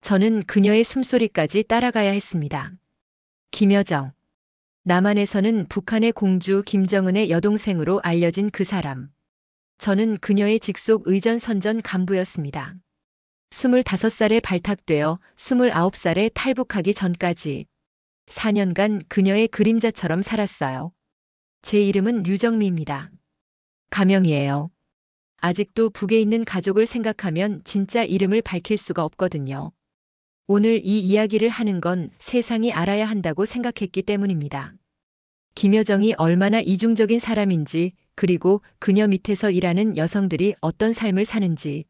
저는 그녀의 숨소리까지 따라가야 했습니다. 김여정. 남한에서는 북한의 공주 김정은의 여동생으로 알려진 그 사람. 저는 그녀의 직속 의전선전 간부였습니다. 25살에 발탁되어 29살에 탈북하기 전까지 4년간 그녀의 그림자처럼 살았어요. 제 이름은 류정미입니다. 가명이에요. 아직도 북에 있는 가족을 생각하면 진짜 이름을 밝힐 수가 없거든요. 오늘 이 이야기를 하는 건 세상이 알아야 한다고 생각했기 때문입니다. 김여정이 얼마나 이중적인 사람인지, 그리고 그녀 밑에서 일하는 여성들이 어떤 삶을 사는지.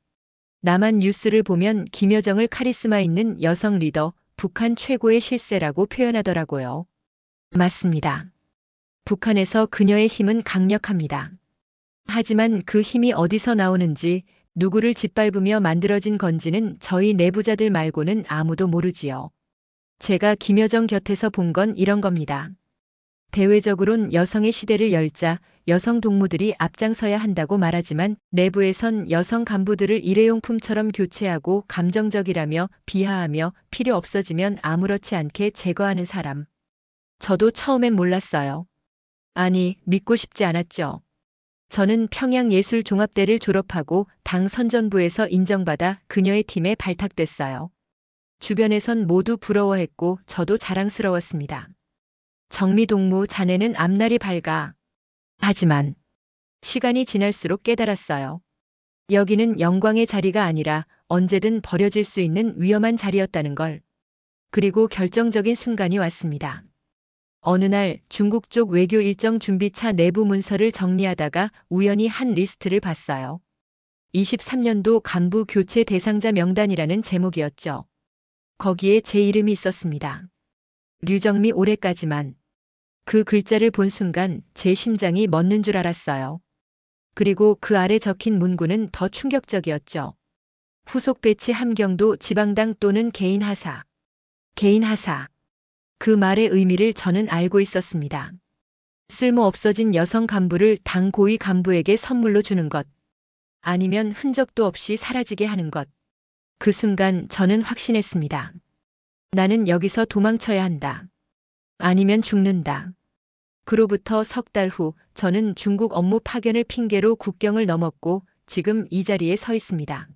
남한 뉴스를 보면 김여정을 카리스마 있는 여성 리더, 북한 최고의 실세라고 표현하더라고요. 맞습니다. 북한에서 그녀의 힘은 강력합니다. 하지만 그 힘이 어디서 나오는지, 누구를 짓밟으며 만들어진 건지는 저희 내부자들 말고는 아무도 모르지요. 제가 김여정 곁에서 본 건 이런 겁니다. 대외적으론 여성의 시대를 열자 여성 동무들이 앞장서야 한다고 말하지만 내부에선 여성 간부들을 일회용품처럼 교체하고 감정적이라며 비하하며 필요 없어지면 아무렇지 않게 제거하는 사람. 저도 처음엔 몰랐어요. 아니, 믿고 싶지 않았죠. 저는 평양예술종합대를 졸업하고 당 선전부에서 인정받아 그녀의 팀에 발탁됐어요. 주변에선 모두 부러워했고 저도 자랑스러웠습니다. 정미동무 자네는 앞날이 밝아. 하지만 시간이 지날수록 깨달았어요. 여기는 영광의 자리가 아니라 언제든 버려질 수 있는 위험한 자리였다는 걸. 그리고 결정적인 순간이 왔습니다. 어느 날 중국 쪽 외교 일정 준비차 내부 문서를 정리하다가 우연히 한 리스트를 봤어요. 23년도 간부 교체 대상자 명단이라는 제목이었죠. 거기에 제 이름이 있었습니다. 류정미 올해까지만. 그 글자를 본 순간 제 심장이 멎는 줄 알았어요. 그리고 그 아래 적힌 문구는 더 충격적이었죠. 후속 배치 함경도 지방당 또는 개인 하사. 개인 하사. 그 말의 의미를 저는 알고 있었습니다. 쓸모 없어진 여성 간부를 당 고위 간부에게 선물로 주는 것. 아니면 흔적도 없이 사라지게 하는 것. 그 순간 저는 확신했습니다. 나는 여기서 도망쳐야 한다. 아니면 죽는다. 그로부터 석 달 후 저는 중국 업무 파견을 핑계로 국경을 넘었고 지금 이 자리에 서 있습니다.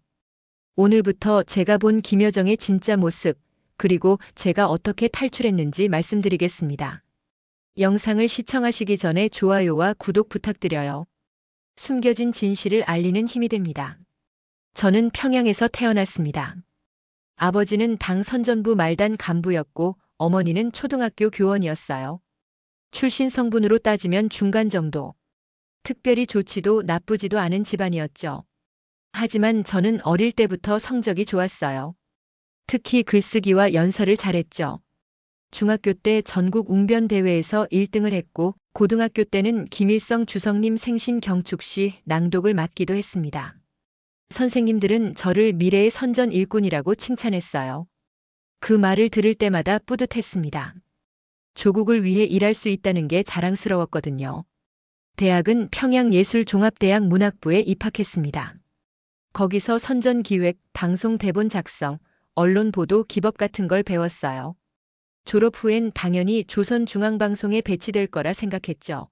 오늘부터 제가 본 김여정의 진짜 모습, 그리고 제가 어떻게 탈출했는지 말씀드리겠습니다. 영상을 시청하시기 전에 좋아요와 구독 부탁드려요. 숨겨진 진실을 알리는 힘이 됩니다. 저는 평양에서 태어났습니다. 아버지는 당 선전부 말단 간부였고 어머니는 초등학교 교원이었어요. 출신 성분으로 따지면 중간 정도. 특별히 좋지도 나쁘지도 않은 집안이었죠. 하지만 저는 어릴 때부터 성적이 좋았어요. 특히 글쓰기와 연설을 잘했죠. 중학교 때 전국 웅변 대회에서 1등을 했고 고등학교 때는 김일성 주석님 생신 경축시 낭독을 맡기도 했습니다. 선생님들은 저를 미래의 선전 일꾼이라고 칭찬했어요. 그 말을 들을 때마다 뿌듯했습니다. 조국을 위해 일할 수 있다는 게 자랑스러웠거든요. 대학은 평양예술종합대학 문학부에 입학했습니다. 거기서 선전기획, 방송 대본 작성, 언론 보도 기법 같은 걸 배웠어요. 졸업 후엔 당연히 조선중앙방송에 배치될 거라 생각했죠.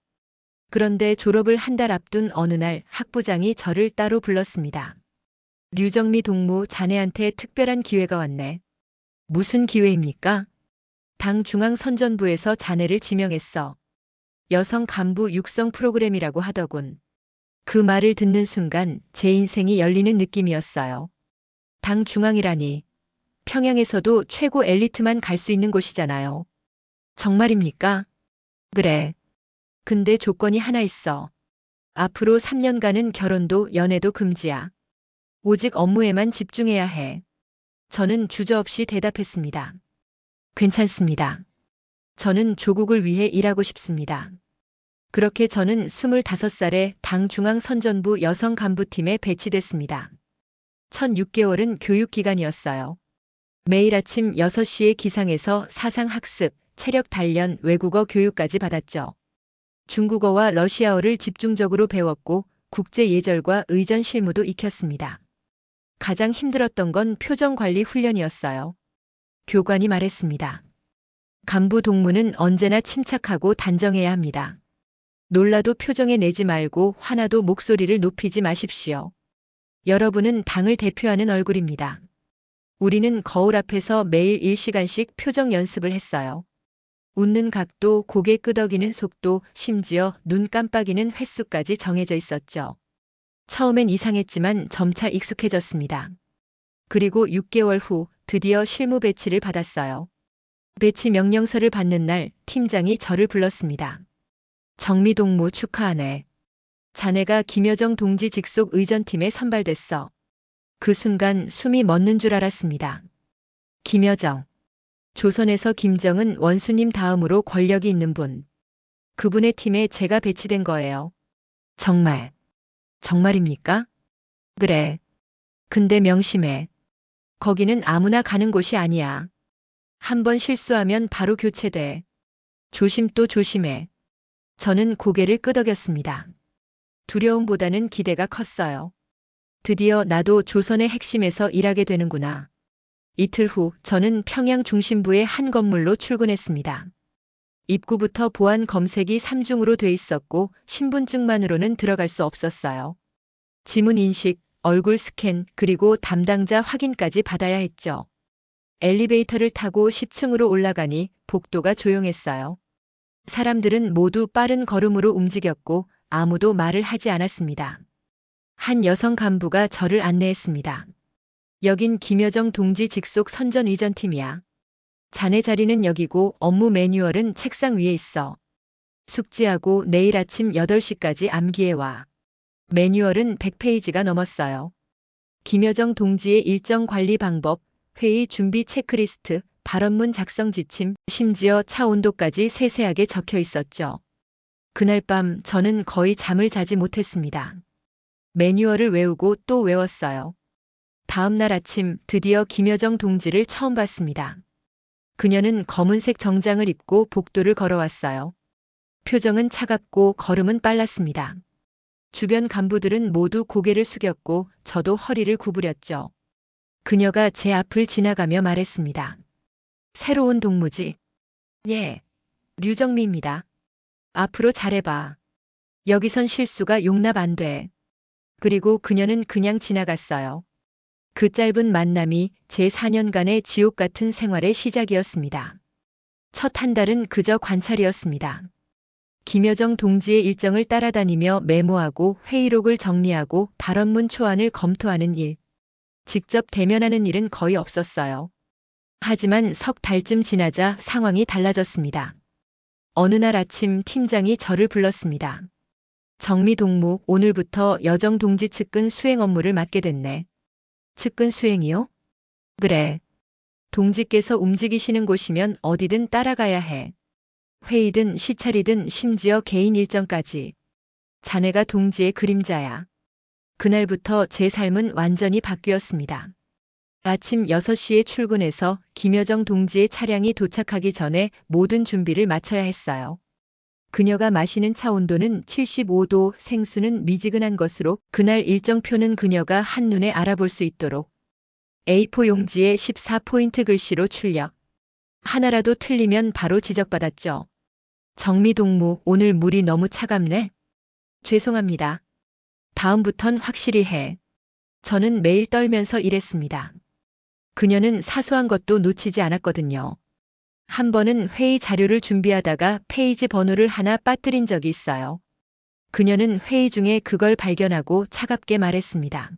그런데 졸업을 한 달 앞둔 어느 날 학부장이 저를 따로 불렀습니다. 류정미 동무 자네한테 특별한 기회가 왔네. 무슨 기회입니까? 당 중앙선전부에서 자네를 지명했어. 여성 간부 육성 프로그램이라고 하더군. 그 말을 듣는 순간 제 인생이 열리는 느낌이었어요. 당 중앙이라니. 평양에서도 최고 엘리트만 갈 수 있는 곳이잖아요. 정말입니까? 그래. 근데 조건이 하나 있어. 앞으로 3년간은 결혼도 연애도 금지야. 오직 업무에만 집중해야 해. 저는 주저없이 대답했습니다. 괜찮습니다. 저는 조국을 위해 일하고 싶습니다. 그렇게 저는 25살에 당 중앙선전부 여성간부팀에 배치됐습니다. 첫 6개월은 교육기간이었어요. 매일 아침 6시에 기상해서 사상학습, 체력 단련, 외국어 교육까지 받았죠. 중국어와 러시아어를 집중적으로 배웠고 국제 예절과 의전 실무도 익혔습니다. 가장 힘들었던 건 표정 관리 훈련이었어요. 교관이 말했습니다. 간부 동무는 언제나 침착하고 단정해야 합니다. 놀라도 표정에 내지 말고 화나도 목소리를 높이지 마십시오. 여러분은 당을 대표하는 얼굴입니다. 우리는 거울 앞에서 매일 1시간씩 표정 연습을 했어요. 웃는 각도, 고개 끄덕이는 속도, 심지어 눈 깜빡이는 횟수까지 정해져 있었죠. 처음엔 이상했지만 점차 익숙해졌습니다. 그리고 6개월 후 드디어 실무 배치를 받았어요. 배치 명령서를 받는 날 팀장이 저를 불렀습니다. 정미동무 축하하네. 자네가 김여정 동지 직속 의전팀에 선발됐어. 그 순간 숨이 멎는 줄 알았습니다. 김여정. 조선에서 김정은 원수님 다음으로 권력이 있는 분. 그분의 팀에 제가 배치된 거예요. 정말. 정말입니까? 그래. 근데 명심해. 거기는 아무나 가는 곳이 아니야. 한 번 실수하면 바로 교체돼. 조심 또 조심해. 저는 고개를 끄덕였습니다. 두려움보다는 기대가 컸어요. 드디어 나도 조선의 핵심에서 일하게 되는구나. 이틀 후 저는 평양 중심부의 한 건물로 출근했습니다. 입구부터 보안 검색이 3중으로 돼 있었고 신분증만으로는 들어갈 수 없었어요. 지문 인식, 얼굴 스캔, 그리고 담당자 확인까지 받아야 했죠. 엘리베이터를 타고 10층으로 올라가니 복도가 조용했어요. 사람들은 모두 빠른 걸음으로 움직였고 아무도 말을 하지 않았습니다. 한 여성 간부가 저를 안내했습니다. 여긴 김여정 동지 직속 선전의전팀이야. 자네 자리는 여기고 업무 매뉴얼은 책상 위에 있어. 숙지하고 내일 아침 8시까지 암기해와. 매뉴얼은 100페이지가 넘었어요. 김여정 동지의 일정 관리 방법, 회의 준비 체크리스트, 발언문 작성 지침, 심지어 차 온도까지 세세하게 적혀 있었죠. 그날 밤 저는 거의 잠을 자지 못했습니다. 매뉴얼을 외우고 또 외웠어요. 다음 날 아침 드디어 김여정 동지를 처음 봤습니다. 그녀는 검은색 정장을 입고 복도를 걸어왔어요. 표정은 차갑고 걸음은 빨랐습니다. 주변 간부들은 모두 고개를 숙였고 저도 허리를 구부렸죠. 그녀가 제 앞을 지나가며 말했습니다. 새로운 동무지? 예, 류정미입니다. 앞으로 잘해봐. 여기선 실수가 용납 안 돼. 그리고 그녀는 그냥 지나갔어요. 그 짧은 만남이 제 4년간의 지옥 같은 생활의 시작이었습니다. 첫 한 달은 그저 관찰이었습니다. 김여정 동지의 일정을 따라다니며 메모하고 회의록을 정리하고 발언문 초안을 검토하는 일. 직접 대면하는 일은 거의 없었어요. 하지만 석 달쯤 지나자 상황이 달라졌습니다. 어느 날 아침 팀장이 저를 불렀습니다. 정미 동무, 오늘부터 여정 동지 측근 수행 업무를 맡게 됐네. 측근 수행이요? 그래. 동지께서 움직이시는 곳이면 어디든 따라가야 해. 회의든 시찰이든 심지어 개인 일정까지. 자네가 동지의 그림자야. 그날부터 제 삶은 완전히 바뀌었습니다. 아침 6시에 출근해서 김여정 동지의 차량이 도착하기 전에 모든 준비를 마쳐야 했어요. 그녀가 마시는 차 온도는 75도, 생수는 미지근한 것으로 그날 일정표는 그녀가 한눈에 알아볼 수 있도록 A4 용지에 14포인트 글씨로 출력. 하나라도 틀리면 바로 지적받았죠. 정미 동무, 오늘 물이 너무 차갑네. 죄송합니다. 다음부턴 확실히 해. 저는 매일 떨면서 일했습니다. 그녀는 사소한 것도 놓치지 않았거든요. 한 번은 회의 자료를 준비하다가 페이지 번호를 하나 빠뜨린 적이 있어요. 그녀는 회의 중에 그걸 발견하고 차갑게 말했습니다.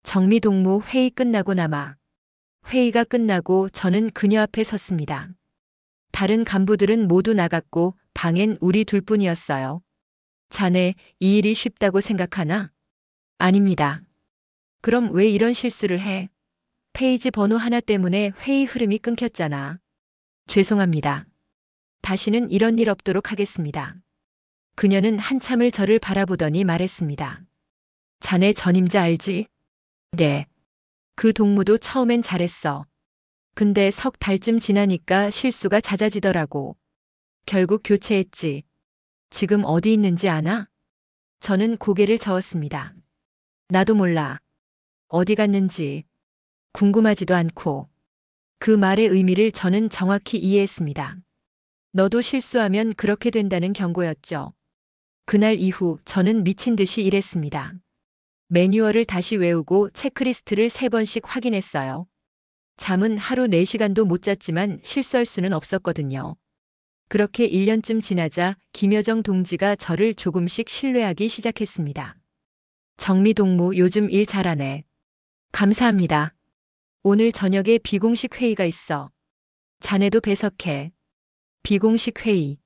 정미 동무, 회의 끝나고 남아. 회의가 끝나고 저는 그녀 앞에 섰습니다. 다른 간부들은 모두 나갔고 방엔 우리 둘뿐이었어요. 자네, 이 일이 쉽다고 생각하나? 아닙니다. 그럼 왜 이런 실수를 해? 페이지 번호 하나 때문에 회의 흐름이 끊겼잖아. 죄송합니다. 다시는 이런 일 없도록 하겠습니다. 그녀는 한참을 저를 바라보더니 말했습니다. 자네 전임자 알지? 네. 그 동무도 처음엔 잘했어. 근데 석 달쯤 지나니까 실수가 잦아지더라고. 결국 교체했지. 지금 어디 있는지 아나? 저는 고개를 저었습니다. 나도 몰라. 어디 갔는지 궁금하지도 않고 그 말의 의미를 저는 정확히 이해했습니다. 너도 실수하면 그렇게 된다는 경고였죠. 그날 이후 저는 미친 듯이 일했습니다. 매뉴얼을 다시 외우고 체크리스트를 3번씩 확인했어요. 잠은 하루 4시간도 못 잤지만 실수할 수는 없었거든요. 그렇게 1년쯤 지나자 김여정 동지가 저를 조금씩 신뢰하기 시작했습니다. 정미 동무 요즘 일 잘하네. 감사합니다. 오늘 저녁에 비공식 회의가 있어. 자네도 배석해. 비공식 회의.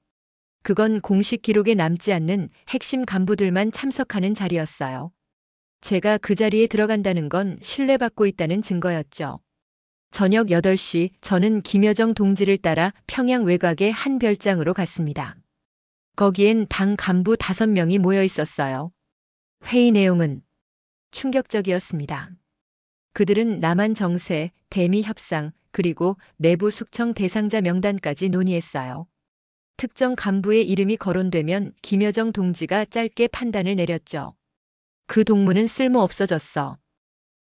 그건 공식 기록에 남지 않는 핵심 간부들만 참석하는 자리였어요. 제가 그 자리에 들어간다는 건 신뢰받고 있다는 증거였죠. 저녁 8시 저는 김여정 동지를 따라 평양 외곽의 한 별장으로 갔습니다. 거기엔 당 간부 5명이 모여 있었어요. 회의 내용은 충격적이었습니다. 그들은 남한 정세, 대미 협상, 그리고 내부 숙청 대상자 명단까지 논의했어요. 특정 간부의 이름이 거론되면 김여정 동지가 짧게 판단을 내렸죠. 그 동무는 쓸모 없어졌어.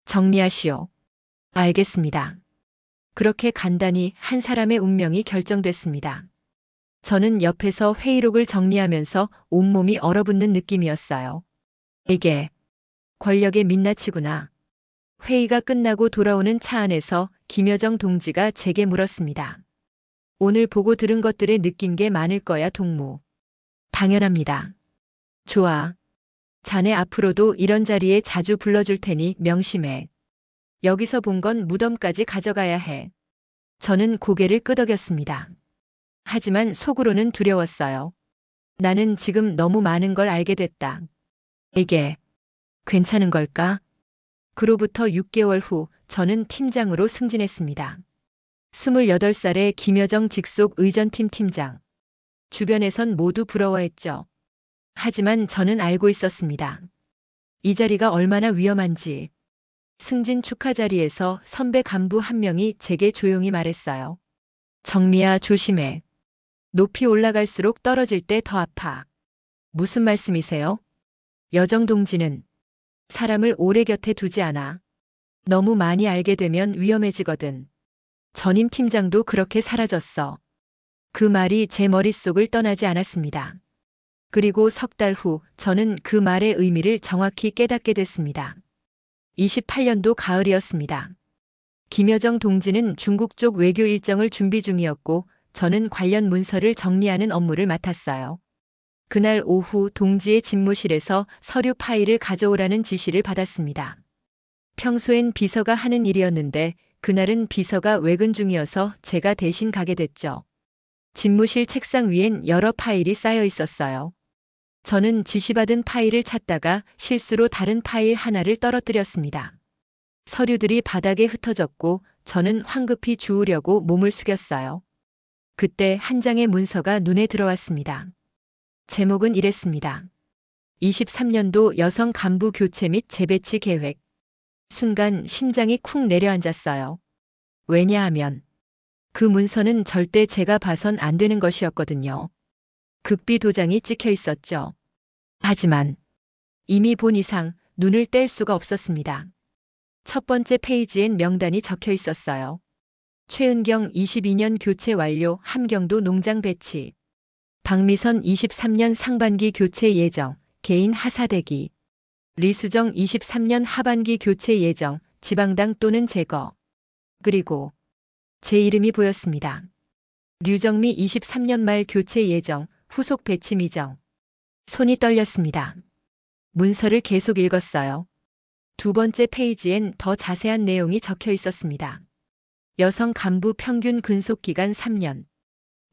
정리하시오. 알겠습니다. 그렇게 간단히 한 사람의 운명이 결정됐습니다. 저는 옆에서 회의록을 정리하면서 온몸이 얼어붙는 느낌이었어요. 이게 권력의 민낯이구나. 회의가 끝나고 돌아오는 차 안에서 김여정 동지가 제게 물었습니다. 오늘 보고 들은 것들에 느낀 게 많을 거야, 동무. 당연합니다. 좋아. 자네 앞으로도 이런 자리에 자주 불러줄 테니 명심해. 여기서 본 건 무덤까지 가져가야 해. 저는 고개를 끄덕였습니다. 하지만 속으로는 두려웠어요. 나는 지금 너무 많은 걸 알게 됐다. 이게 괜찮은 걸까? 그로부터 6개월 후 저는 팀장으로 승진했습니다. 28살의 김여정 직속 의전팀 팀장. 주변에선 모두 부러워했죠. 하지만 저는 알고 있었습니다. 이 자리가 얼마나 위험한지. 승진 축하 자리에서 선배 간부 한 명이 제게 조용히 말했어요. 정미야, 조심해. 높이 올라갈수록 떨어질 때 더 아파. 무슨 말씀이세요? 여정 동지는 사람을 오래 곁에 두지 않아. 너무 많이 알게 되면 위험해지거든. 전임 팀장도 그렇게 사라졌어. 그 말이 제 머릿속을 떠나지 않았습니다. 그리고 석 달 후 저는 그 말의 의미를 정확히 깨닫게 됐습니다. 28년도 가을이었습니다. 김여정 동지는 중국 쪽 외교 일정을 준비 중이었고 저는 관련 문서를 정리하는 업무를 맡았어요. 그날 오후 동지의 집무실에서 서류 파일을 가져오라는 지시를 받았습니다. 평소엔 비서가 하는 일이었는데 그날은 비서가 외근 중이어서 제가 대신 가게 됐죠. 집무실 책상 위엔 여러 파일이 쌓여 있었어요. 저는 지시받은 파일을 찾다가 실수로 다른 파일 하나를 떨어뜨렸습니다. 서류들이 바닥에 흩어졌고 저는 황급히 주우려고 몸을 숙였어요. 그때 한 장의 문서가 눈에 들어왔습니다. 제목은 이랬습니다. 23년도 여성 간부 교체 및 재배치 계획. 순간 심장이 쿵 내려앉았어요. 왜냐하면 그 문서는 절대 제가 봐선 안 되는 것이었거든요. 극비 도장이 찍혀 있었죠. 하지만 이미 본 이상 눈을 뗄 수가 없었습니다. 첫 번째 페이지엔 명단이 적혀 있었어요. 최은경 22년 교체 완료 함경도 농장 배치. 박미선 23년 상반기 교체 예정 개인 하사대기. 리수정 23년 하반기 교체 예정 지방당 또는 제거. 그리고 제 이름이 보였습니다. 류정미 23년 말 교체 예정 후속 배치 미정. 손이 떨렸습니다. 문서를 계속 읽었어요. 두 번째 페이지엔 더 자세한 내용이 적혀 있었습니다. 여성 간부 평균 근속 기간 3년.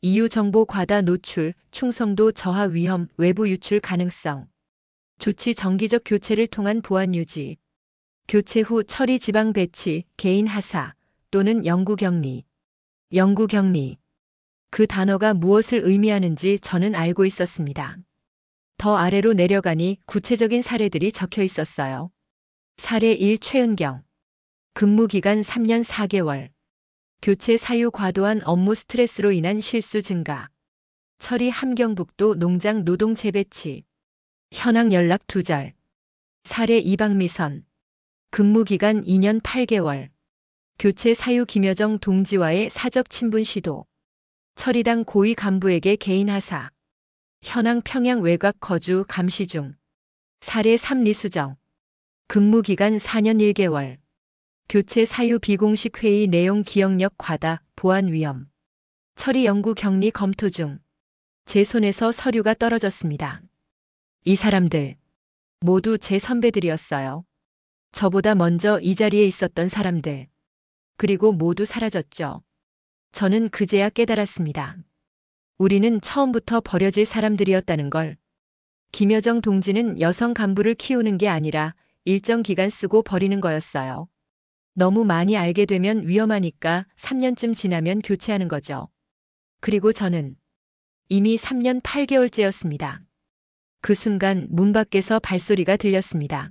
이유 정보 과다 노출, 충성도 저하 위험, 외부 유출 가능성. 조치 정기적 교체를 통한 보안 유지. 교체 후 처리 지방 배치, 개인 하사 또는 영구 격리. 영구 격리. 그 단어가 무엇을 의미하는지 저는 알고 있었습니다. 더 아래로 내려가니 구체적인 사례들이 적혀 있었어요. 사례 1 최은경. 근무기간 3년 4개월. 교체 사유 과도한 업무 스트레스로 인한 실수 증가. 처리 함경북도 농장 노동 재배치. 현황 연락 두절. 사례 2 박미선. 근무기간 2년 8개월. 교체 사유 김여정 동지와의 사적 친분 시도. 처리당 고위 간부에게 개인 하사. 현황 평양 외곽 거주 감시 중. 사례 3리 수정. 근무기간 4년 1개월. 교체 사유 비공식 회의 내용 기억력 과다, 보안 위험. 처리 연구 격리 검토 중. 제 손에서 서류가 떨어졌습니다. 이 사람들 모두 제 선배들이었어요. 저보다 먼저 이 자리에 있었던 사람들. 그리고 모두 사라졌죠. 저는 그제야 깨달았습니다. 우리는 처음부터 버려질 사람들이었다는 걸. 김여정 동지는 여성 간부를 키우는 게 아니라 일정 기간 쓰고 버리는 거였어요. 너무 많이 알게 되면 위험하니까 3년쯤 지나면 교체하는 거죠. 그리고 저는 이미 3년 8개월째였습니다. 그 순간 문 밖에서 발소리가 들렸습니다.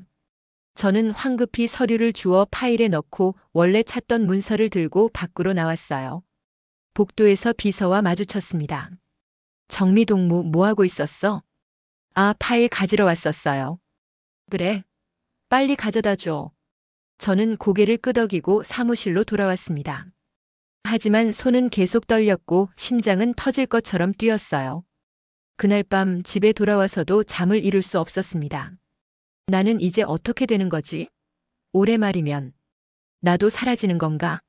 저는 황급히 서류를 주워 파일에 넣고 원래 찾던 문서를 들고 밖으로 나왔어요. 복도에서 비서와 마주쳤습니다. 정미동무 뭐하고 있었어? 아, 파일 가지러 왔었어요. 그래. 빨리 가져다 줘. 저는 고개를 끄덕이고 사무실로 돌아왔습니다. 하지만 손은 계속 떨렸고 심장은 터질 것처럼 뛰었어요. 그날 밤 집에 돌아와서도 잠을 이룰 수 없었습니다. 나는 이제 어떻게 되는 거지? 올해 말이면 나도 사라지는 건가?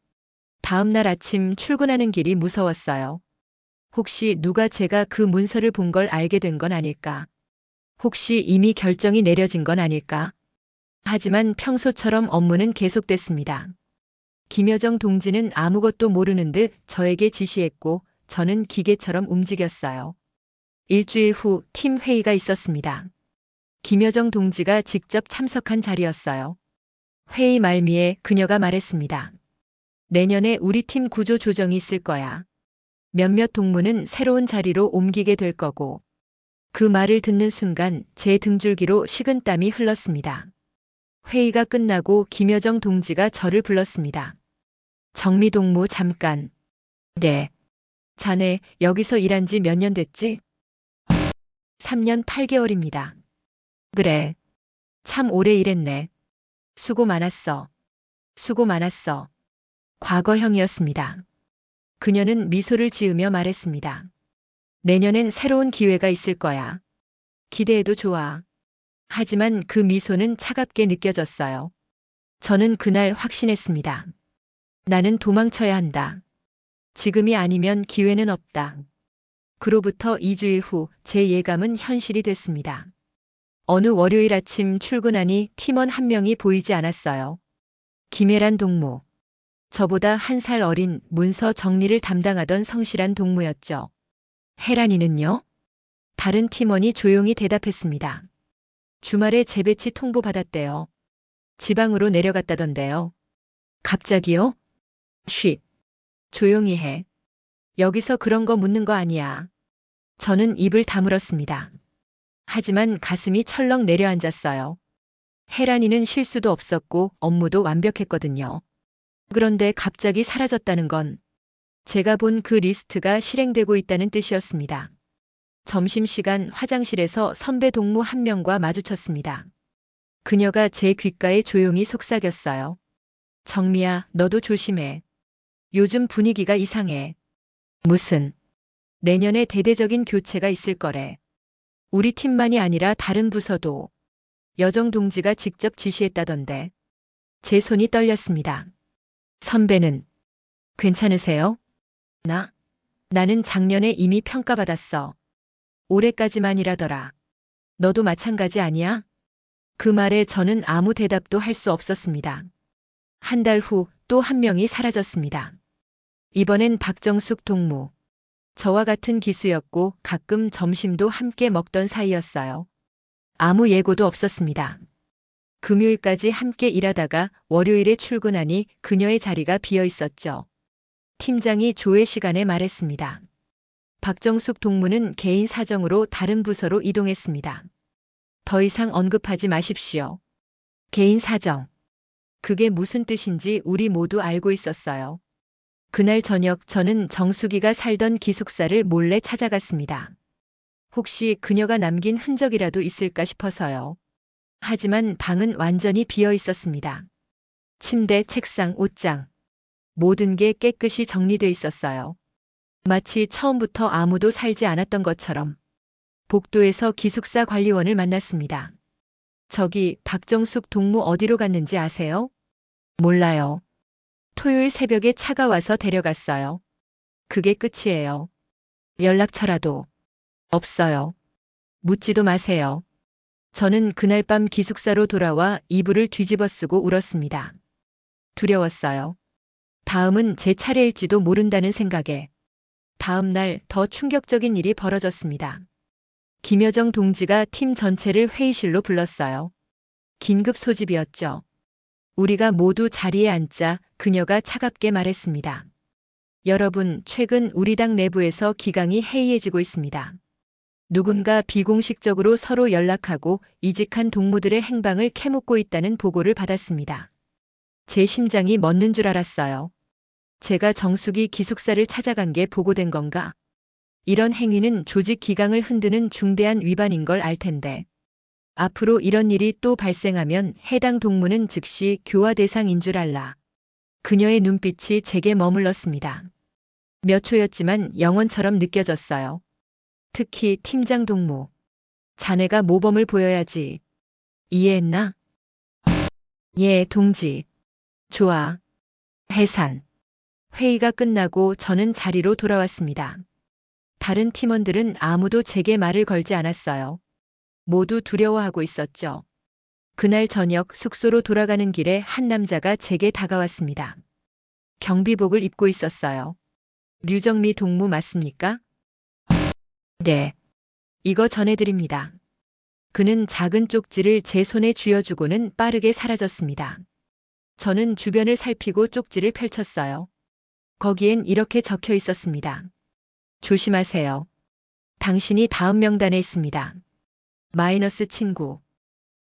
다음 날 아침 출근하는 길이 무서웠어요. 혹시 누가 제가 그 문서를 본 걸 알게 된 건 아닐까? 혹시 이미 결정이 내려진 건 아닐까? 하지만 평소처럼 업무는 계속됐습니다. 김여정 동지는 아무것도 모르는 듯 저에게 지시했고 저는 기계처럼 움직였어요. 일주일 후 팀 회의가 있었습니다. 김여정 동지가 직접 참석한 자리였어요. 회의 말미에 그녀가 말했습니다. 내년에 우리 팀 구조 조정이 있을 거야. 몇몇 동무는 새로운 자리로 옮기게 될 거고. 그 말을 듣는 순간 제 등줄기로 식은땀이 흘렀습니다. 회의가 끝나고 김여정 동지가 저를 불렀습니다. 정미동무 잠깐. 네. 자네 여기서 일한 지 몇 년 됐지? 3년 8개월입니다. 그래. 참 오래 일했네. 수고 많았어. 수고 많았어. 과거형이었습니다. 그녀는 미소를 지으며 말했습니다. 내년엔 새로운 기회가 있을 거야. 기대해도 좋아. 하지만 그 미소는 차갑게 느껴졌어요. 저는 그날 확신했습니다. 나는 도망쳐야 한다. 지금이 아니면 기회는 없다. 그로부터 2주일 후 제 예감은 현실이 됐습니다. 어느 월요일 아침 출근하니 팀원 한 명이 보이지 않았어요. 김혜란 동무. 저보다 한 살 어린 문서 정리를 담당하던 성실한 동무였죠. 혜란이는요? 다른 팀원이 조용히 대답했습니다. 주말에 재배치 통보 받았대요. 지방으로 내려갔다던데요. 갑자기요? 쉿. 조용히 해. 여기서 그런 거 묻는 거 아니야. 저는 입을 다물었습니다. 하지만 가슴이 철렁 내려앉았어요. 혜란이는 실수도 없었고 업무도 완벽했거든요. 그런데 갑자기 사라졌다는 건 제가 본 그 리스트가 실행되고 있다는 뜻이었습니다. 점심시간 화장실에서 선배 동무 한 명과 마주쳤습니다. 그녀가 제 귓가에 조용히 속삭였어요. 정미야, 너도 조심해. 요즘 분위기가 이상해. 무슨? 내년에 대대적인 교체가 있을 거래. 우리 팀만이 아니라 다른 부서도. 여정 동지가 직접 지시했다던데. 제 손이 떨렸습니다. 선배는 괜찮으세요? 나는 작년에 이미 평가받았어. 올해까지만이라더라. 너도 마찬가지 아니야? 그 말에 저는 아무 대답도 할 수 없었습니다. 한 달 후 또 한 명이 사라졌습니다. 이번엔 박정숙 동무. 저와 같은 기수였고 가끔 점심도 함께 먹던 사이였어요. 아무 예고도 없었습니다. 금요일까지 함께 일하다가 월요일에 출근하니 그녀의 자리가 비어 있었죠. 팀장이 조회 시간에 말했습니다. 박정숙 동무는 개인 사정으로 다른 부서로 이동했습니다. 더 이상 언급하지 마십시오. 개인 사정. 그게 무슨 뜻인지 우리 모두 알고 있었어요. 그날 저녁 저는 정숙이가 살던 기숙사를 몰래 찾아갔습니다. 혹시 그녀가 남긴 흔적이라도 있을까 싶어서요. 하지만 방은 완전히 비어 있었습니다. 침대, 책상, 옷장. 모든 게 깨끗이 정리돼 있었어요. 마치 처음부터 아무도 살지 않았던 것처럼. 복도에서 기숙사 관리원을 만났습니다. 저기 박정숙 동무 어디로 갔는지 아세요? 몰라요. 토요일 새벽에 차가 와서 데려갔어요. 그게 끝이에요. 연락처라도 없어요. 묻지도 마세요. 저는 그날 밤 기숙사로 돌아와 이불을 뒤집어 쓰고 울었습니다. 두려웠어요. 다음은 제 차례일지도 모른다는 생각에. 다음 날 더 충격적인 일이 벌어졌습니다. 김여정 동지가 팀 전체를 회의실로 불렀어요. 긴급 소집이었죠. 우리가 모두 자리에 앉자 그녀가 차갑게 말했습니다. 여러분, 최근 우리 당 내부에서 기강이 해이해지고 있습니다. 누군가 비공식적으로 서로 연락하고 이직한 동무들의 행방을 캐묻고 있다는 보고를 받았습니다. 제 심장이 멎는 줄 알았어요. 제가 정숙이 기숙사를 찾아간 게 보고된 건가? 이런 행위는 조직 기강을 흔드는 중대한 위반인 걸 알 텐데. 앞으로 이런 일이 또 발생하면 해당 동무는 즉시 교화 대상인 줄 알라. 그녀의 눈빛이 제게 머물렀습니다. 몇 초였지만 영원처럼 느껴졌어요. 특히 팀장 동무. 자네가 모범을 보여야지. 이해했나? 예, 동지. 좋아. 해산. 회의가 끝나고 저는 자리로 돌아왔습니다. 다른 팀원들은 아무도 제게 말을 걸지 않았어요. 모두 두려워하고 있었죠. 그날 저녁 숙소로 돌아가는 길에 한 남자가 제게 다가왔습니다. 경비복을 입고 있었어요. 류정미 동무 맞습니까? 네. 이거 전해드립니다. 그는 작은 쪽지를 제 손에 쥐어주고는 빠르게 사라졌습니다. 저는 주변을 살피고 쪽지를 펼쳤어요. 거기엔 이렇게 적혀 있었습니다. 조심하세요. 당신이 다음 명단에 있습니다. 마이너스 친구.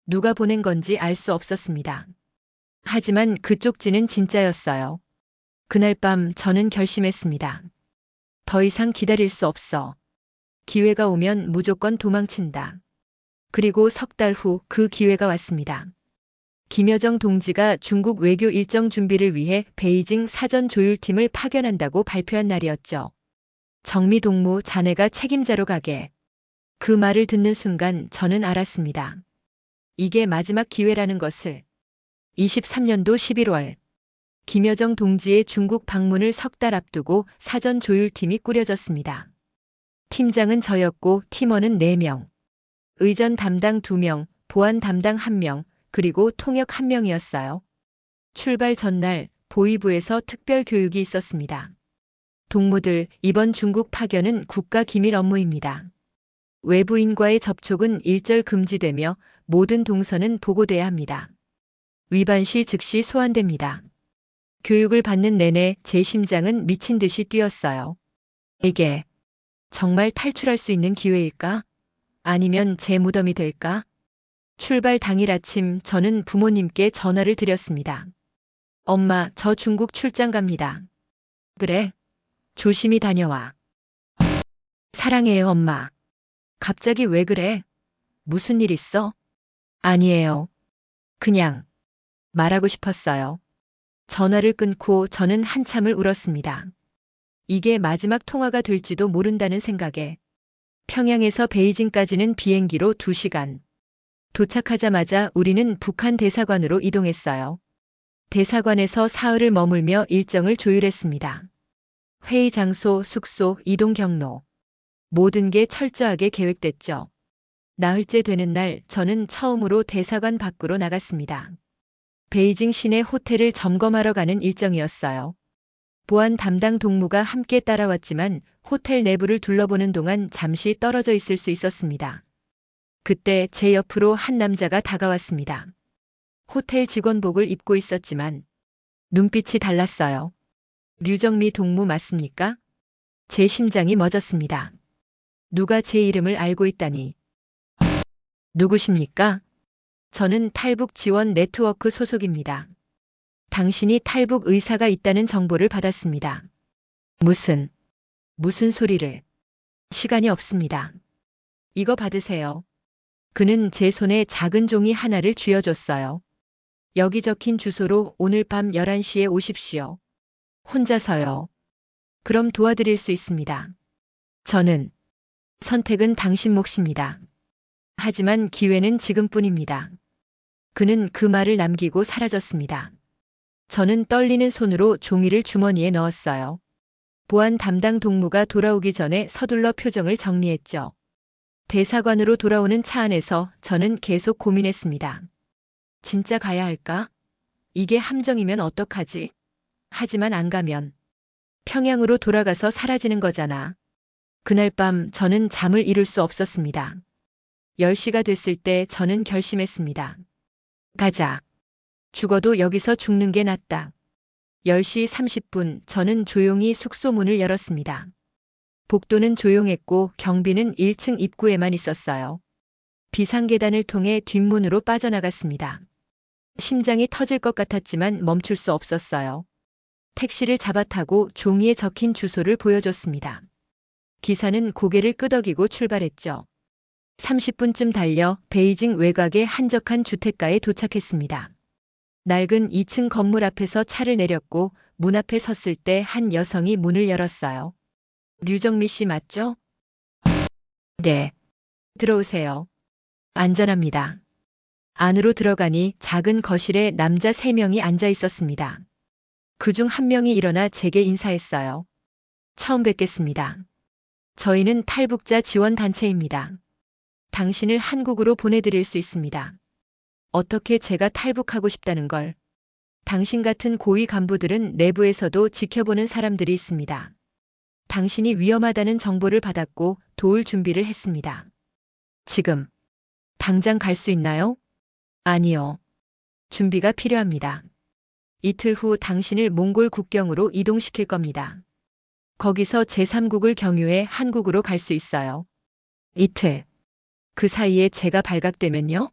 누가 보낸 건지 알 수 없었습니다. 하지만 그 쪽지는 진짜였어요. 그날 밤 저는 결심했습니다. 더 이상 기다릴 수 없어. 기회가 오면 무조건 도망친다. 그리고 석 달 후 그 기회가 왔습니다. 김여정 동지가 중국 외교 일정 준비를 위해 베이징 사전 조율팀을 파견한다고 발표한 날이었죠. 정미 동무, 자네가 책임자로 가게. 그 말을 듣는 순간 저는 알았습니다. 이게 마지막 기회라는 것을. 23년도 11월. 김여정 동지의 중국 방문을 석 달 앞두고 사전 조율팀이 꾸려졌습니다. 팀장은 저였고 팀원은 4명. 의전 담당 2명, 보안 담당 1명, 그리고 통역 1명이었어요. 출발 전날 보위부에서 특별 교육이 있었습니다. 동무들, 이번 중국 파견은 국가 기밀 업무입니다. 외부인과의 접촉은 일절 금지되며 모든 동선은 보고돼야 합니다. 위반 시 즉시 소환됩니다. 교육을 받는 내내 제 심장은 미친 듯이 뛰었어요. 이게 정말 탈출할 수 있는 기회일까? 아니면 제 무덤이 될까? 출발 당일 아침 저는 부모님께 전화를 드렸습니다. 엄마, 저 중국 출장 갑니다. 그래? 조심히 다녀와. 사랑해요, 엄마. 갑자기 왜 그래? 무슨 일 있어? 아니에요. 그냥 말하고 싶었어요. 전화를 끊고 저는 한참을 울었습니다. 이게 마지막 통화가 될지도 모른다는 생각에. 평양에서 베이징까지는 비행기로 2시간. 도착하자마자 우리는 북한 대사관으로 이동했어요. 대사관에서 사흘을 머물며 일정을 조율했습니다. 회의 장소, 숙소, 이동 경로. 모든 게 철저하게 계획됐죠. 나흘째 되는 날 저는 처음으로 대사관 밖으로 나갔습니다. 베이징 시내 호텔을 점검하러 가는 일정이었어요. 보안 담당 동무가 함께 따라왔지만 호텔 내부를 둘러보는 동안 잠시 떨어져 있을 수 있었습니다. 그때 제 옆으로 한 남자가 다가왔습니다. 호텔 직원복을 입고 있었지만 눈빛이 달랐어요. 류정미 동무 맞습니까? 제 심장이 멎었습니다. 누가 제 이름을 알고 있다니. 누구십니까? 저는 탈북 지원 네트워크 소속입니다. 당신이 탈북 의사가 있다는 정보를 받았습니다. 무슨 소리를. 시간이 없습니다. 이거 받으세요. 그는 제 손에 작은 종이 하나를 쥐어줬어요. 여기 적힌 주소로 오늘 밤 11시에 오십시오. 혼자서요. 그럼 도와드릴 수 있습니다. 저는 선택은 당신 몫입니다. 하지만 기회는 지금뿐입니다. 그는 그 말을 남기고 사라졌습니다. 저는 떨리는 손으로 종이를 주머니에 넣었어요. 보안 담당 동무가 돌아오기 전에 서둘러 표정을 정리했죠. 대사관으로 돌아오는 차 안에서 저는 계속 고민했습니다. 진짜 가야 할까? 이게 함정이면 어떡하지? 하지만 안 가면 평양으로 돌아가서 사라지는 거잖아. 그날 밤 저는 잠을 이룰 수 없었습니다. 10시가 됐을 때 저는 결심했습니다. 가자. 죽어도 여기서 죽는 게 낫다. 10시 30분 저는 조용히 숙소 문을 열었습니다. 복도는 조용했고 경비는 1층 입구에만 있었어요. 비상계단을 통해 뒷문으로 빠져나갔습니다. 심장이 터질 것 같았지만 멈출 수 없었어요. 택시를 잡아타고 종이에 적힌 주소를 보여줬습니다. 기사는 고개를 끄덕이고 출발했죠. 30분쯤 달려 베이징 외곽의 한적한 주택가에 도착했습니다. 낡은 2층 건물 앞에서 차를 내렸고 문 앞에 섰을 때 한 여성이 문을 열었어요. 류정미 씨 맞죠? 네. 들어오세요. 안전합니다. 안으로 들어가니 작은 거실에 남자 3명이 앉아 있었습니다. 그중 한 명이 일어나 제게 인사했어요. 처음 뵙겠습니다. 저희는 탈북자 지원단체입니다. 당신을 한국으로 보내드릴 수 있습니다. 어떻게 제가 탈북하고 싶다는 걸. 당신 같은 고위 간부들은 내부에서도 지켜보는 사람들이 있습니다. 당신이 위험하다는 정보를 받았고 도울 준비를 했습니다. 지금 당장 갈 수 있나요? 아니요. 준비가 필요합니다. 이틀 후 당신을 몽골 국경으로 이동시킬 겁니다. 거기서 제3국을 경유해 한국으로 갈 수 있어요. 이틀. 그 사이에 제가 발각되면요?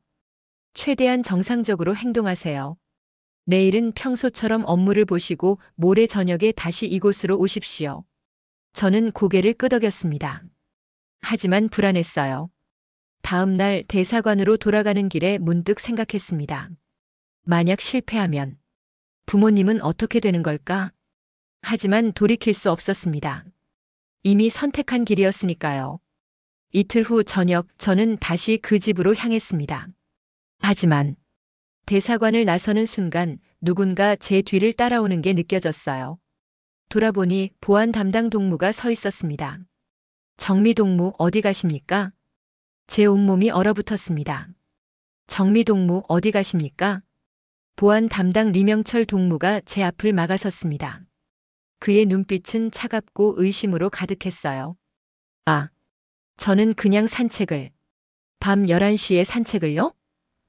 최대한 정상적으로 행동하세요. 내일은 평소처럼 업무를 보시고 모레 저녁에 다시 이곳으로 오십시오. 저는 고개를 끄덕였습니다. 하지만 불안했어요. 다음 날 대사관으로 돌아가는 길에 문득 생각했습니다. 만약 실패하면 부모님은 어떻게 되는 걸까? 하지만 돌이킬 수 없었습니다. 이미 선택한 길이었으니까요. 이틀 후 저녁 저는 다시 그 집으로 향했습니다. 하지만 대사관을 나서는 순간 누군가 제 뒤를 따라오는 게 느껴졌어요. 돌아보니 보안 담당 동무가 서 있었습니다. 정미 동무 어디 가십니까? 제 온몸이 얼어붙었습니다. 정미 동무 어디 가십니까? 보안 담당 리명철 동무가 제 앞을 막아섰습니다. 그의 눈빛은 차갑고 의심으로 가득했어요. 아, 저는 그냥 산책을. 밤 11시에 산책을요?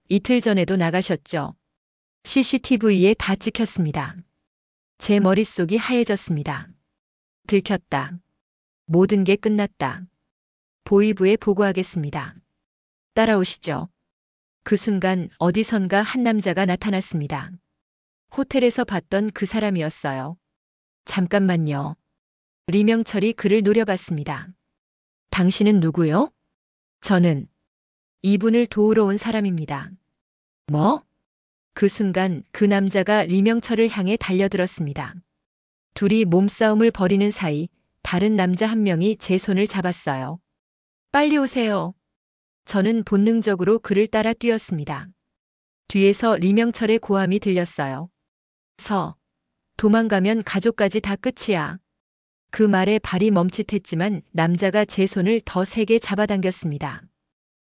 이틀 전에도 나가셨죠? CCTV에 다 찍혔습니다. 제 머릿속이 하얘졌습니다. 들켰다. 모든 게 끝났다. 보위부에 보고하겠습니다. 따라오시죠. 그 순간 어디선가 한 남자가 나타났습니다. 호텔에서 봤던 그 사람이었어요. 잠깐만요. 리명철이 그를 노려봤습니다. 당신은 누구요? 저는 이분을 도우러 온 사람입니다. 뭐? 그 순간 그 남자가 리명철을 향해 달려들었습니다. 둘이 몸싸움을 벌이는 사이 다른 남자 한 명이 제 손을 잡았어요. 빨리 오세요. 저는 본능적으로 그를 따라 뛰었습니다. 뒤에서 리명철의 고함이 들렸어요. 도망가면 가족까지 다 끝이야. 그 말에 발이 멈칫했지만 남자가 제 손을 더 세게 잡아당겼습니다.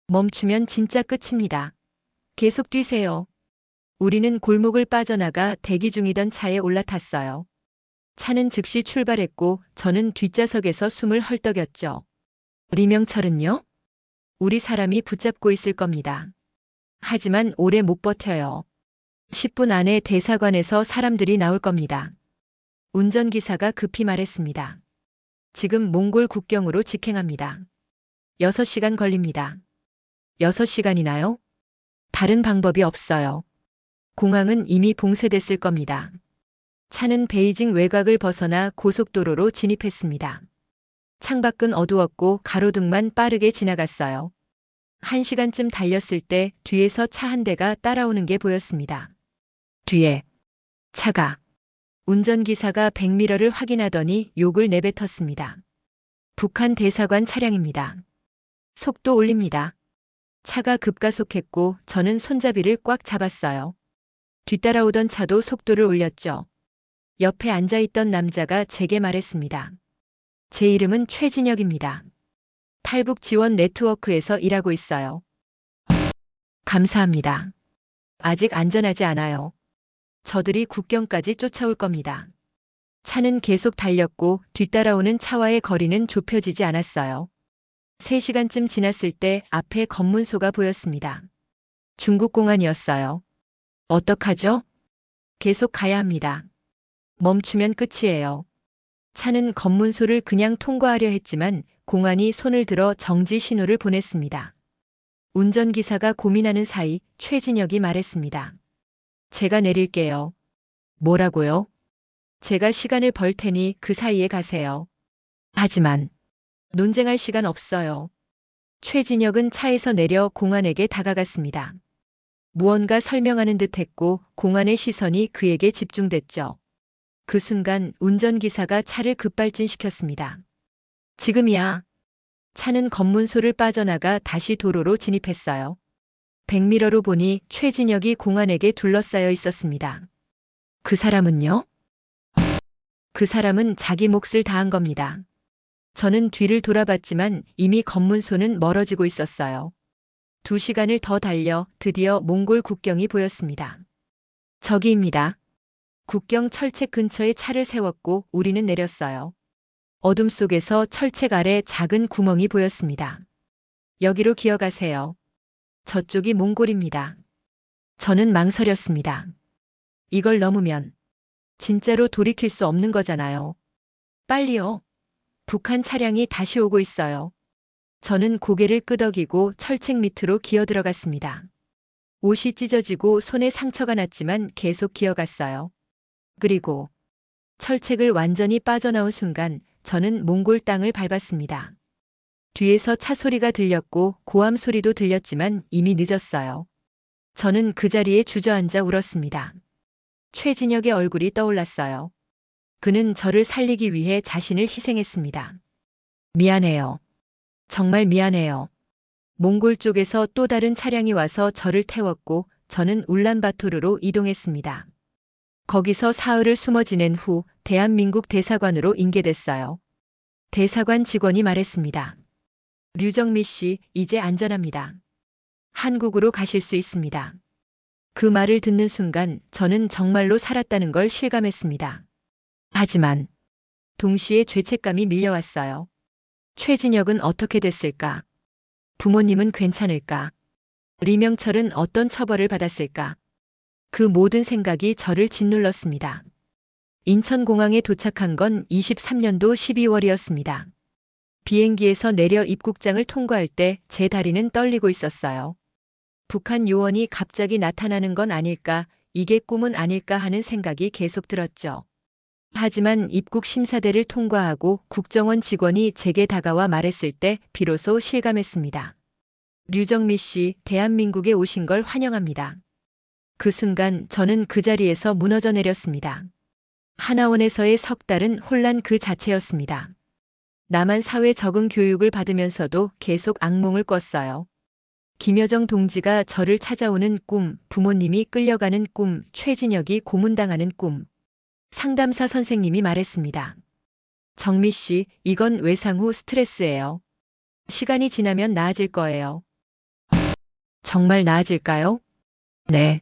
멈추면 진짜 끝입니다. 계속 뛰세요. 우리는 골목을 빠져나가 대기 중이던 차에 올라탔어요. 차는 즉시 출발했고 저는 뒷좌석에서 숨을 헐떡였죠. 리명철은요? 우리 사람이 붙잡고 있을 겁니다. 하지만 오래 못 버텨요. 10분 안에 대사관에서 사람들이 나올 겁니다. 운전기사가 급히 말했습니다. 지금 몽골 국경으로 직행합니다. 6시간 걸립니다. 6시간이나요? 다른 방법이 없어요. 공항은 이미 봉쇄됐을 겁니다. 차는 베이징 외곽을 벗어나 고속도로로 진입했습니다. 창밖은 어두웠고 가로등만 빠르게 지나갔어요. 1시간쯤 달렸을 때 뒤에서 차 한 대가 따라오는 게 보였습니다. 뒤에 차가 운전기사가 백미러를 확인하더니 욕을 내뱉었습니다. 북한 대사관 차량입니다. 속도 올립니다. 차가 급가속했고 저는 손잡이를 꽉 잡았어요. 뒤따라오던 차도 속도를 올렸죠. 옆에 앉아있던 남자가 제게 말했습니다. 제 이름은 최진혁입니다. 탈북 지원 네트워크에서 일하고 있어요. 감사합니다. 아직 안전하지 않아요. 저들이 국경까지 쫓아올 겁니다. 차는 계속 달렸고 뒤따라오는 차와의 거리는 좁혀지지 않았어요. 3시간쯤 지났을 때 앞에 검문소가 보였습니다. 중국 공안이었어요. 어떡하죠? 계속 가야 합니다. 멈추면 끝이에요. 차는 검문소를 그냥 통과하려 했지만 공안이 손을 들어 정지 신호를 보냈습니다. 운전기사가 고민하는 사이 최진혁이 말했습니다. 제가 내릴게요. 뭐라고요? 제가 시간을 벌 테니 그 사이에 가세요. 하지만 논쟁할 시간 없어요. 최진혁은 차에서 내려 공안에게 다가갔습니다. 무언가 설명하는 듯 했고 공안의 시선이 그에게 집중됐죠. 그 순간 운전기사가 차를 급발진시켰습니다. 지금이야. 차는 검문소를 빠져나가 다시 도로로 진입했어요. 백미러로 보니 최진혁이 공안에게 둘러싸여 있었습니다. 그 사람은요? 그 사람은 자기 몫을 다한 겁니다. 저는 뒤를 돌아봤지만 이미 검문소는 멀어지고 있었어요. 2시간을 더 달려 드디어 몽골 국경이 보였습니다. 저기입니다. 국경 철책 근처에 차를 세웠고 우리는 내렸어요. 어둠 속에서 철책 아래 작은 구멍이 보였습니다. 여기로 기어가세요. 저쪽이 몽골입니다. 저는 망설였습니다. 이걸 넘으면 진짜로 돌이킬 수 없는 거잖아요. 빨리요. 북한 차량이 다시 오고 있어요. 저는 고개를 끄덕이고 철책 밑으로 기어 들어갔습니다. 옷이 찢어지고 손에 상처가 났지만 계속 기어갔어요. 그리고 철책을 완전히 빠져나온 순간 저는 몽골 땅을 밟았습니다. 뒤에서 차 소리가 들렸고 고함 소리도 들렸지만 이미 늦었어요. 저는 그 자리에 주저앉아 울었습니다. 최진혁의 얼굴이 떠올랐어요. 그는 저를 살리기 위해 자신을 희생했습니다. 미안해요. 정말 미안해요. 몽골 쪽에서 또 다른 차량이 와서 저를 태웠고 저는 울란바토르로 이동했습니다. 거기서 사흘을 숨어 지낸 후 대한민국 대사관으로 인계됐어요. 대사관 직원이 말했습니다. 류정미 씨, 이제 안전합니다. 한국으로 가실 수 있습니다. 그 말을 듣는 순간 저는 정말로 살았다는 걸 실감했습니다. 하지만 동시에 죄책감이 밀려왔어요. 최진혁은 어떻게 됐을까? 부모님은 괜찮을까? 리명철은 어떤 처벌을 받았을까? 그 모든 생각이 저를 짓눌렀습니다. 인천공항에 도착한 건 23년도 12월이었습니다. 비행기에서 내려 입국장을 통과할 때 제 다리는 떨리고 있었어요. 북한 요원이 갑자기 나타나는 건 아닐까, 이게 꿈은 아닐까 하는 생각이 계속 들었죠. 하지만 입국 심사대를 통과하고 국정원 직원이 제게 다가와 말했을 때 비로소 실감했습니다. 류정미 씨, 대한민국에 오신 걸 환영합니다. 그 순간 저는 그 자리에서 무너져 내렸습니다. 하나원에서의 석 달은 혼란 그 자체였습니다. 남한 사회 적응 교육을 받으면서도 계속 악몽을 꿨어요. 김여정 동지가 저를 찾아오는 꿈, 부모님이 끌려가는 꿈, 최진혁이 고문당하는 꿈. 상담사 선생님이 말했습니다. 정미 씨, 이건 외상 후 스트레스예요. 시간이 지나면 나아질 거예요. 정말 나아질까요? 네.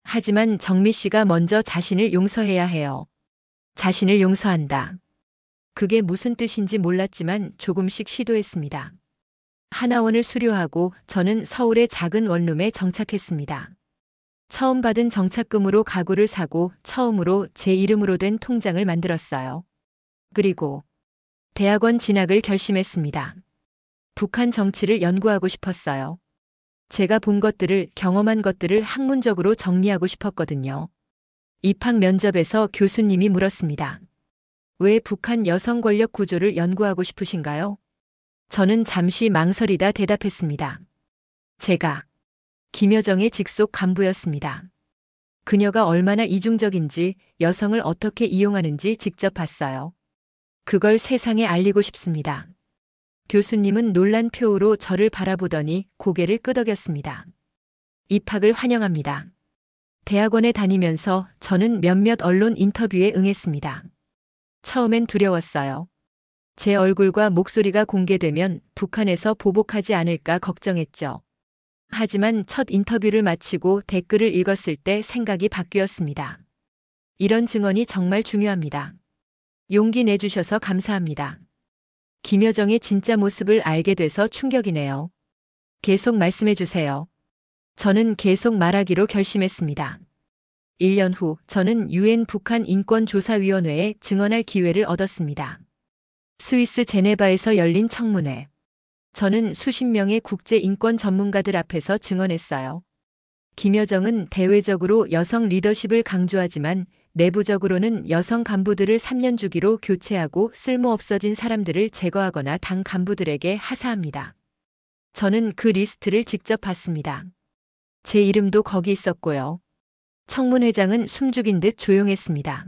하지만 정미 씨가 먼저 자신을 용서해야 해요. 자신을 용서한다. 그게 무슨 뜻인지 몰랐지만 조금씩 시도했습니다. 하나원을 수료하고 저는 서울의 작은 원룸에 정착했습니다. 처음 받은 정착금으로 가구를 사고 처음으로 제 이름으로 된 통장을 만들었어요. 그리고 대학원 진학을 결심했습니다. 북한 정치를 연구하고 싶었어요. 제가 본 것들을, 경험한 것들을 학문적으로 정리하고 싶었거든요. 입학 면접에서 교수님이 물었습니다. 왜 북한 여성 권력 구조를 연구하고 싶으신가요? 저는 잠시 망설이다 대답했습니다. 제가 김여정의 직속 간부였습니다. 그녀가 얼마나 이중적인지, 여성을 어떻게 이용하는지 직접 봤어요. 그걸 세상에 알리고 싶습니다. 교수님은 놀란 표우로 저를 바라보더니 고개를 끄덕였습니다. 입학을 환영합니다. 대학원에 다니면서 저는 몇몇 언론 인터뷰에 응했습니다. 처음엔 두려웠어요. 제 얼굴과 목소리가 공개되면 북한에서 보복하지 않을까 걱정했죠. 하지만 첫 인터뷰를 마치고 댓글을 읽었을 때 생각이 바뀌었습니다. 이런 증언이 정말 중요합니다. 용기 내주셔서 감사합니다. 김여정의 진짜 모습을 알게 돼서 충격이네요. 계속 말씀해 주세요. 저는 계속 말하기로 결심했습니다. 1년 후 저는 유엔 북한 인권조사위원회에 증언할 기회를 얻었습니다. 스위스 제네바에서 열린 청문회. 저는 수십 명의 국제 인권 전문가들 앞에서 증언했어요. 김여정은 대외적으로 여성 리더십을 강조하지만 내부적으로는 여성 간부들을 3년 주기로 교체하고 쓸모없어진 사람들을 제거하거나 당 간부들에게 하사합니다. 저는 그 리스트를 직접 봤습니다. 제 이름도 거기 있었고요. 청문회장은 숨죽인 듯 조용했습니다.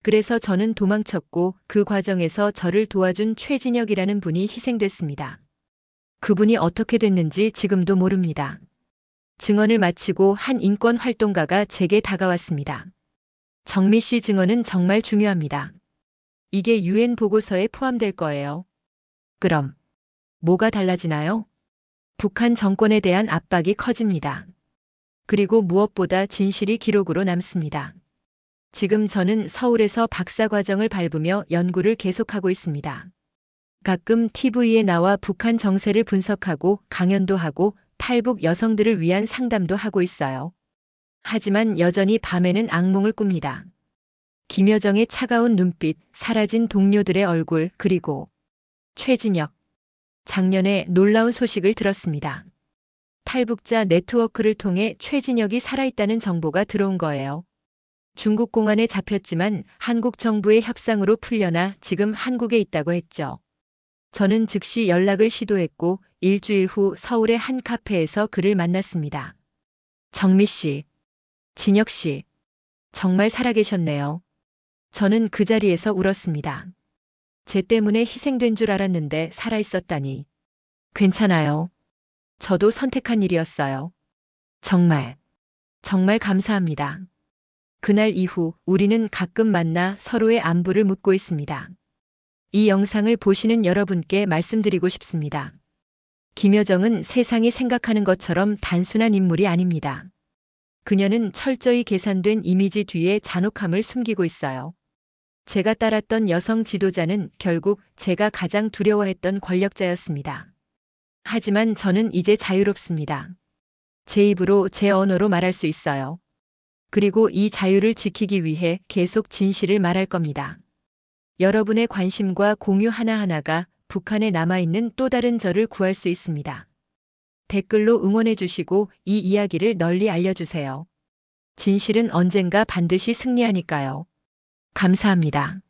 그래서 저는 도망쳤고 그 과정에서 저를 도와준 최진혁이라는 분이 희생됐습니다. 그분이 어떻게 됐는지 지금도 모릅니다. 증언을 마치고 한 인권 활동가가 제게 다가왔습니다. 정미 씨 증언은 정말 중요합니다. 이게 유엔 보고서에 포함될 거예요. 그럼 뭐가 달라지나요? 북한 정권에 대한 압박이 커집니다. 그리고 무엇보다 진실이 기록으로 남습니다. 지금 저는 서울에서 박사과정을 밟으며 연구를 계속하고 있습니다. 가끔 TV에 나와 북한 정세를 분석하고 강연도 하고 탈북 여성들을 위한 상담도 하고 있어요. 하지만 여전히 밤에는 악몽을 꿉니다. 김여정의 차가운 눈빛, 사라진 동료들의 얼굴, 그리고 최진혁. 작년에 놀라운 소식을 들었습니다. 탈북자 네트워크를 통해 최진혁이 살아있다는 정보가 들어온 거예요. 중국 공안에 잡혔지만 한국 정부의 협상으로 풀려나 지금 한국에 있다고 했죠. 저는 즉시 연락을 시도했고 일주일 후 서울의 한 카페에서 그를 만났습니다. 정미 씨, 진혁 씨, 정말 살아계셨네요. 저는 그 자리에서 울었습니다. 제 때문에 희생된 줄 알았는데 살아있었다니. 괜찮아요. 저도 선택한 일이었어요. 정말 감사합니다. 그날 이후 우리는 가끔 만나 서로의 안부를 묻고 있습니다. 이 영상을 보시는 여러분께 말씀드리고 싶습니다. 김여정은 세상이 생각하는 것처럼 단순한 인물이 아닙니다. 그녀는 철저히 계산된 이미지 뒤에 잔혹함을 숨기고 있어요. 제가 따랐던 여성 지도자는 결국 제가 가장 두려워했던 권력자였습니다. 하지만 저는 이제 자유롭습니다. 제 입으로 제 언어로 말할 수 있어요. 그리고 이 자유를 지키기 위해 계속 진실을 말할 겁니다. 여러분의 관심과 공유 하나하나가 북한에 남아있는 또 다른 저를 구할 수 있습니다. 댓글로 응원해 주시고 이 이야기를 널리 알려주세요. 진실은 언젠가 반드시 승리하니까요. 감사합니다.